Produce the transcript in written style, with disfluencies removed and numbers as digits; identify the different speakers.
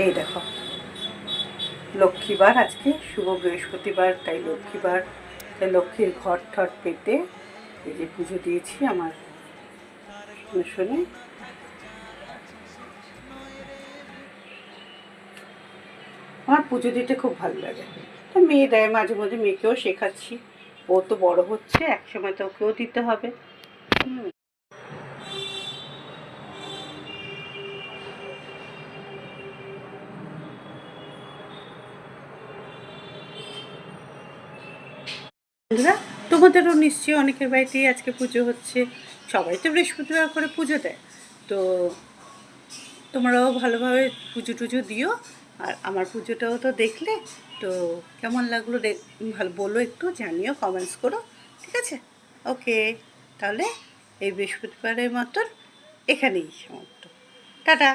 Speaker 1: এই দেখো, লক্ষ্মীবার, আজকে শুভ বৃহস্পতিবার, তাই লক্ষ্মীবার, তাই লক্ষ্মীর ঘট ঠট পেতে এই যে পুজো দিয়েছি আমার শুনে। আমার পুজো দিতে খুব ভালো লাগে, তো মেয়ে দেয় মাঝে মাঝে, মেয়েকেও শেখাচ্ছি, ও তো বড় হচ্ছে, একসময় তো ওকেও দিতে হবে। বন্ধুরা, তোমাদেরও নিশ্চয়ই অনেকের বাড়িতেই আজকে পুজো হচ্ছে, সবাই তো বৃহস্পতিবার করে পুজো দেয়, তো তোমরাও ভালোভাবে পুজো টুজো দিও। আর আমার পুজোটাও তো দেখলে, তো কেমন লাগলো ভালো বলো, একটু জানিও, কমেন্টস করো, ঠিক আছে? ওকে, তাহলে এই বৃহস্পতিবারের মতন এখানেই সমাপ্ত। টাটা।